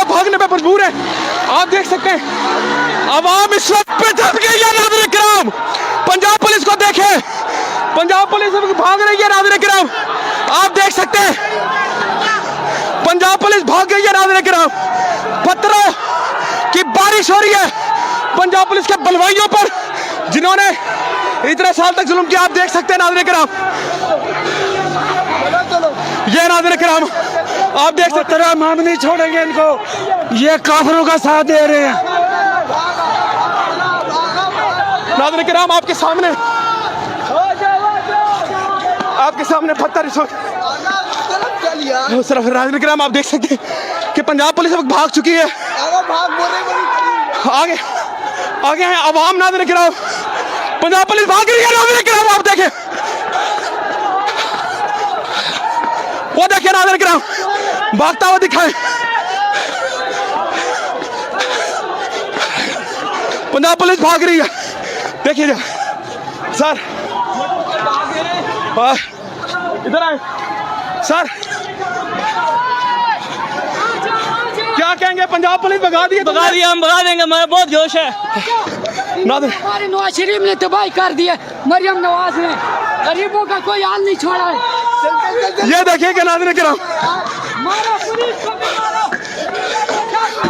क्या भागने पे मजबूर है। आप देख सकते हैं अवाम इस वक्त पे दब गई है। नाज़रीन किराम, पंजाब पुलिस को देखें, पंजाब पुलिस भाग रही है। नाज़रीन किराम, आप देख सकते हैं पंजाब पुलिस भाग गई है। नाज़रीन किराम, पत्थरों की बारिश हो रही है पंजाब पुलिस के बलवाइयों पर, जिन्होंने इतने साल तक जुल्म किया। आप देख सकते हैं नाज़रीन किराम, ये नाज़रीन किराम आप देख सकते हैं। हम नहीं छोड़ेंगे इनको, ये काफिरों का साथ दे रहे हैं। नाज़रीन किराम आपके सामने पत्थर इस वक्त नाज़रीन किराम आप देख सकते हैं कि पंजाब पुलिस अब भाग चुकी है। आगे आगे हैं अवाम। नाज़रीन किराम, पंजाब पुलिस भाग रही है। नाज़रीन किराम आप देखें, वो देखिए नाज़रीन किराम भागता हुआ दिखाए। पंजाब पुलिस भाग रही है, देखिए सर, इधर आए सर। क्या कहेंगे, पंजाब पुलिस भगा दी? भगा दिया, हम भगा देंगे, हमारा बहुत जोश है। हमारे नवाज शरीफ ने तबाही कर दिया, मरियम नवाज ने, गरीबों का कोई हाल नहीं छोड़ा है। ये देखिए कि नाज़रीन किराम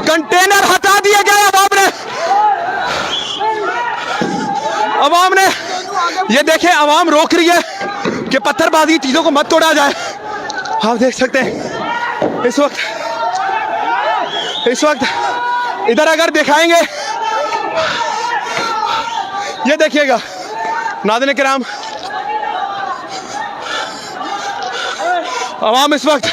कंटेनर हटा दिए गए अवाम ने। ये देखें अवाम रोक रही है कि पत्थरबाजी चीजों को मत तोड़ा जाए। आप देख सकते हैं इस वक्त इधर अगर दिखाएंगे, ये देखिएगा नाज़रीन किराम, अवाम इस वक्त